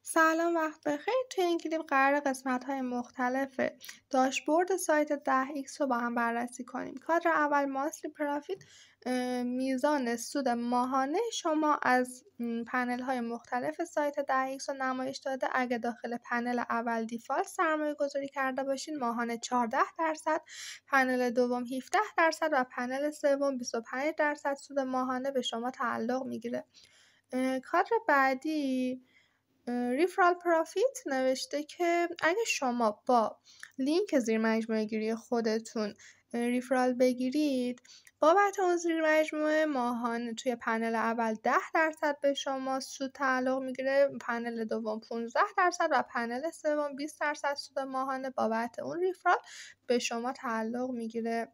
سلام وقت بخیر. توی این کلیپ قراره قسمت‌های مختلف داشبورد سایت 10X رو با هم بررسی کنیم. کادر اول مانثلی پرافیت میزان سود ماهانه شما از پنل‌های مختلف سایت 10X رو نمایش داده. اگه داخل پنل اول دیفالت سرمایه گذاری کرده باشین ماهانه 14%، پنل دوم 17% و پنل سوم 25% سود ماهانه به شما تعلق میگیره. کادر بعدی ریفرال پرافیت نوشته که اگه شما با لینک زیر مجموعه گیری خودتون ریفرال بگیرید، بابت اون زیر مجموعه ماهانه توی پنل اول 10% به شما سود تعلق میگیره، پنل دوم 15% و پنل سوم 20% سود ماهانه بابت اون ریفرال به شما تعلق میگیره.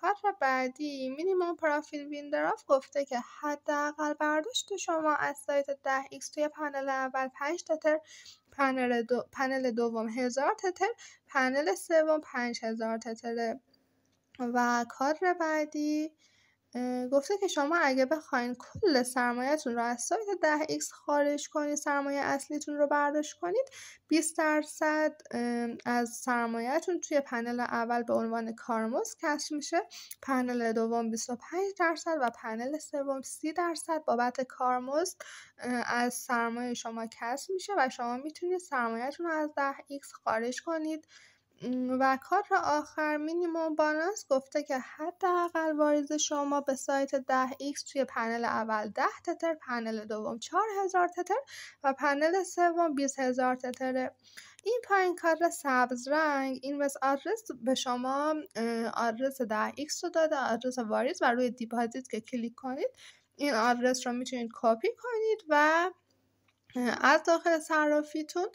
کادر بعدی مینیمم پروفیل ویندراف گفته که حداقل برداشت شما از سایت 10X توی پنل اول 5 تتر، پنل دوم 1000 تتر، پنل سوم 5000 تتره. و کادر بعدی گفته که شما اگه بخواین کل سرمایه‌تون رو از سایت 10X خارج کنید، سرمایه اصلیتون رو برداشت کنید، 20% از سرمایه‌تون توی پنل اول به عنوان کارمزد کسب میشه، پنل دوم 25% و پنل سوم 30% بابت کارمزد از سرمایه شما کسب میشه و شما میتونید سرمایه‌تون رو از 10X خارج کنید. و کادر آخر مینیمم بالانس گفته که حداقل واریز شما به سایت 10X توی پنل اول 10 تتر، پنل دوم 4000 تتر و پنل سوم 20000 تتره. این پایین کادر سبز رنگ این آدرس به شما آدرس 10X رو داده، آدرس واریز، و روی دیپازیت که کلیک کنید این آدرس رو میتونید کپی کنید و از داخل صرافیتون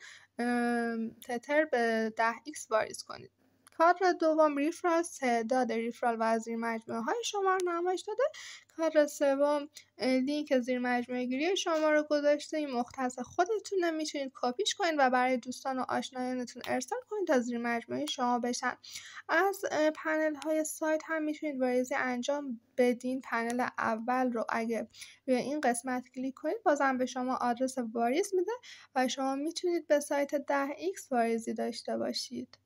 تتر به 10X واریز کنید. کادر دوم ریفرال تعداد ریفرال و زیر مجموعه های شما رو نمایش داده. کادر سوم لینک زیر مجموعه گیری شما رو گذاشته، این مختص خودتونه، میتونید کپیش کنید و برای دوستان و آشنایانتون ارسال کنید تا زیر مجموعه شما بشن. از پنل های سایت هم میتونید واریزی انجام بدین. پنل اول رو اگه روی این قسمت کلیک کنید بازم به شما آدرس واریز میده و شما میتونید به سایت 10X واریزی داشته باشید.